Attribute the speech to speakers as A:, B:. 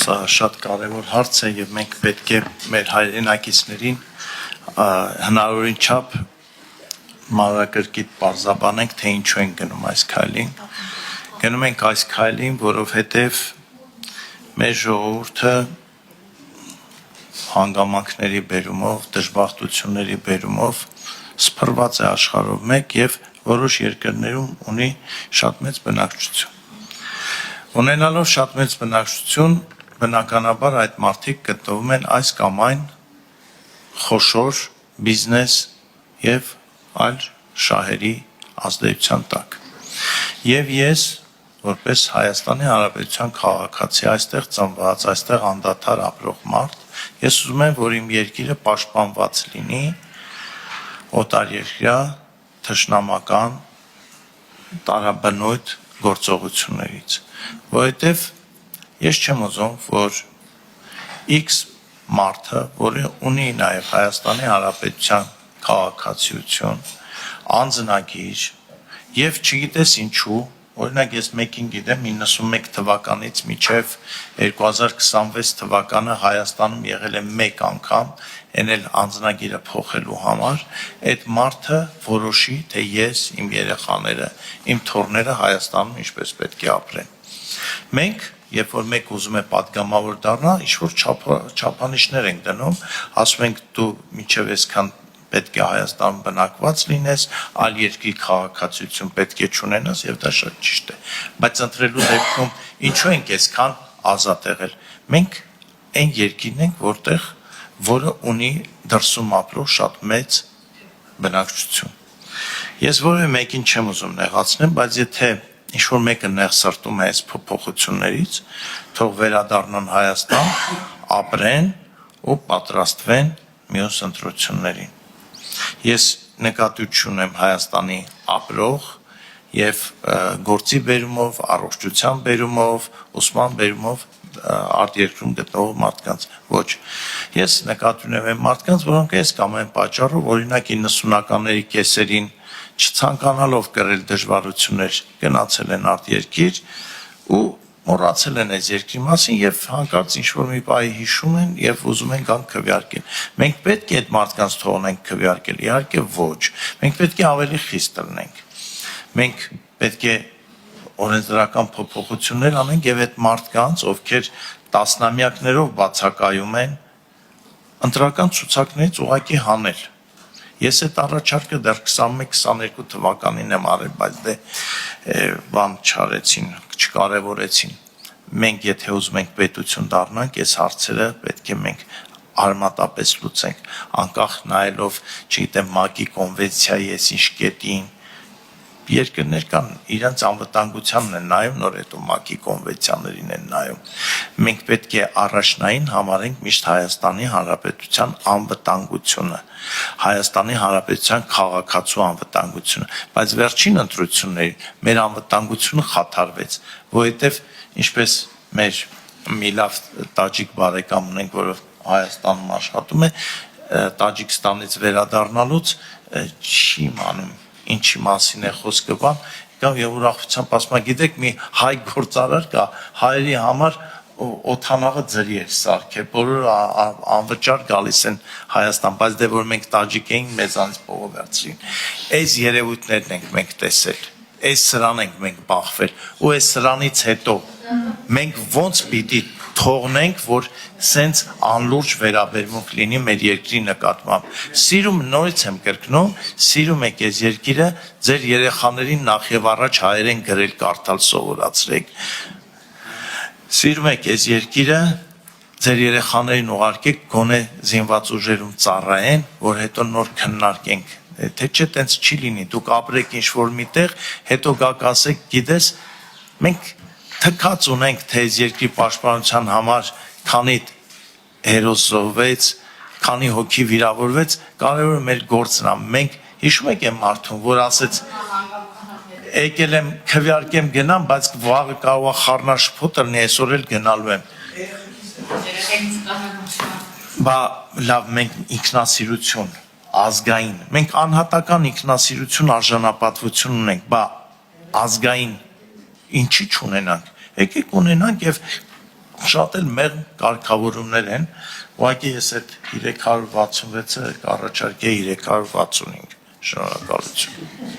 A: Սա շատ կարևոր հարց է եւ մենք պետք է մեր հայրենակիցներին հնարավորին չափ մանրակրկիտ պարզաբանենք, թե ինչու են գնում այս քայլին։ Գնում ենք այս քայլին, որովհետեւ մեր ժողովուրդը հանգամանքների բերումով, դժբախտությունների բերումով սփռված է աշխարհով մեկ եւ որոշ երկրներում ունի շատ մեծ բնակչություն։ Ունենալով շատ մեծ բնակչություն, բնականաբար այդ մարդիկ գտնվում են այս կամ այն խոշոր բիզնես եւ այլ շահերի ազդեցության տակ։ Եվ ես, որպես Հայաստանի Հանրապետության քաղաքացի, այստեղ ծնված, այստեղ անդադար ապրող մարդ, ես ուզում եմ, որ իմ երկիրը պաշտպանված լինի օտարերկրյա թշնամական տարաբնույթ գործողություններից, որովհետև ես չեմ ուզում, որ X մարդը, որը ունի նաև Հայաստանի Հանրապետության քաղաքացիություն, անձնագիր եւ չգիտես ինչու, օրինակ ես մեկին գիտեմ 91 թվականից մինչև 2026 թվականը Հայաստանում եղել է մեկ անգամ, այն էլ անձնագիրը փոխելու համար, այդ մարդը որոշի, թե ես, իմ երեխաները, իմ թոռները Հայաստանում ինչպես պետք է ապրեն։ Մենք, երբ որ մեկ ուզում է պատգամավոր դառնալ, ինչ-որ չափանիշներ ենք դնում, ասում ենք դու մինչև այսքան պետք է Հայաստանում բնակված լինես, այլ երկրի քաղաքացիություն պետք է չունենաս եւ դա շատ ճիշտ է։ Բայց ընտրելու դեպքում ինչու ենք այսքան ազատ եղել։ Մենք այն երկիրն ենք, որը ունի դրսում ապրող շատ մեծ բնակչություն։ Ես որևէ մեկին չեմ ուզում նեղացնել, բայց եթե ինչ-որ մեկը նեղ սրտում է այս փոփոխություններից, թող վերադառնան Հայաստան, ապրեն ու պատրաստվեն մյուս ընտրություններին։ Ես նկատի չունեմ Հայաստանի ապրող եւ գործի բերումով, առողջության բերումով, ուսման բերումով արտերկրում գտնվող մարդկանց, ոչ։ Ես նկատի ունեմ այն մարդկանց, որոնք այս կամ այն պատճառով, օրինակ 90-ականների կեսերին չցանկանալով կրել դժվարություններ, գնացել են արտերկիր ու մոռացել են այս երկրի մասին եւ հանկարծ ինչ-որ մի բանի հիշում են եւ ուզում են գան քվեարկել։ Մենք պետք է այդ մարդկանց թողնենք քվեարկել, իհարկե ոչ։ Մենք պետք է ավելի խիստ լինենք։ Մենք պետք է օրենսդրական փոփոխություններ անենք եւ այդ մարդկանց, ովքեր տասնամյակներով բացակայում են, ընտրական ցուցակներից ուղղակի հանել։ Ես այդ առաջարկը դեռ 21-22 թվականին եմ արել, բայց դե բան չարեցին, չկարևորեցին։ Մենք եթե ուզում ենք պետություն դառնանք, այս հարցերը պետք է մենք արմատապես լուծենք, անկախ նայելով, չգիտեմ, ՄԱԿ-ի կոնվենցիայի այս ինչ կետին, երկրներ կան, իրենց անվտանգությանն են նայում, նոր հետո ՄԱԿ-ի կոնվենցիաներին են նայում։ Մենք պետք է առաջնային համարենք միշտ Հայաստանի Հանրապետության անվտանգությունը, Հայաստանի Հանրապետության քաղաքացու անվտանգությունը, բայց վերջին ընտրություններին մեր անվտանգությունը խաթարվեց, որովհետև ինչպես մեր մի լավ տաջիկ բարեկամ ունենք, որը Հայաստանում աշխատում է, Տաջիկստանից վերադառնալուց չի իմանում ինչի մասին է խոսքը բան, կամ եւ ուրախությամբ ասում, գիտեք, մի հայ գործարար կա, հայերի համար օթանավը ձրի է սարքել, բոլորը անվճար գալիս են Հայաստան, բայց դե որ մենք տաջիկ էինք, մեզանից փողը վերցրին։ Այս երևույթներն ենք մենք տեսել, այս սրան ենք մենք բախվել, ու այս սրանից հետո մենք ոնց պիտի թողնենք, որ սենց անլուրջ վերաբերմունք լինի մեր երկրի նկատմամբ։ Սիրում նորից եմ կրկնում, սիրում եք այս երկիրը, ձեր երեխաներին նախ եւ առաջ հայերեն գրել կարդալ սովորացրեք։ Սիրում եք այս երկիրը, ձեր երեխաներին ուղարկեք գոնե զինված ուժերում ծառայեն, որ հետո նոր քննարկենք։ Թե չէ տենց չի լինի, դուք ապրեք ինչ-որ միտեղ, հետո գաք ասեք, գիտես, մենք թքած ունենք, թե այս երկրի պաշտպանության համար քանի հերոս զոհվեց, քանի հոգի վիրավորվեց, կարևորը մեր գործն է։ Մենք հիշում եք այն մարդուն, որ ասեց եկել եմ քվեարկեմ գնամ, բայց վաղը կարող է խառնաշփոթ լինի, այսօր էլ գնալու եմ։ Բա լավ, մենք ինքնասիրություն, ազգային, մենք անհատական ինքնասիրություն, արժանապատվություն ունենք, բա ազգային ինչի չունենանք։ Եկեք ունենանք եւ շատ էլ մեղմ կարգավորումներ են, ուղղակի ես այդ 366-ը կառաջարկեի 365, շնորհակալություն։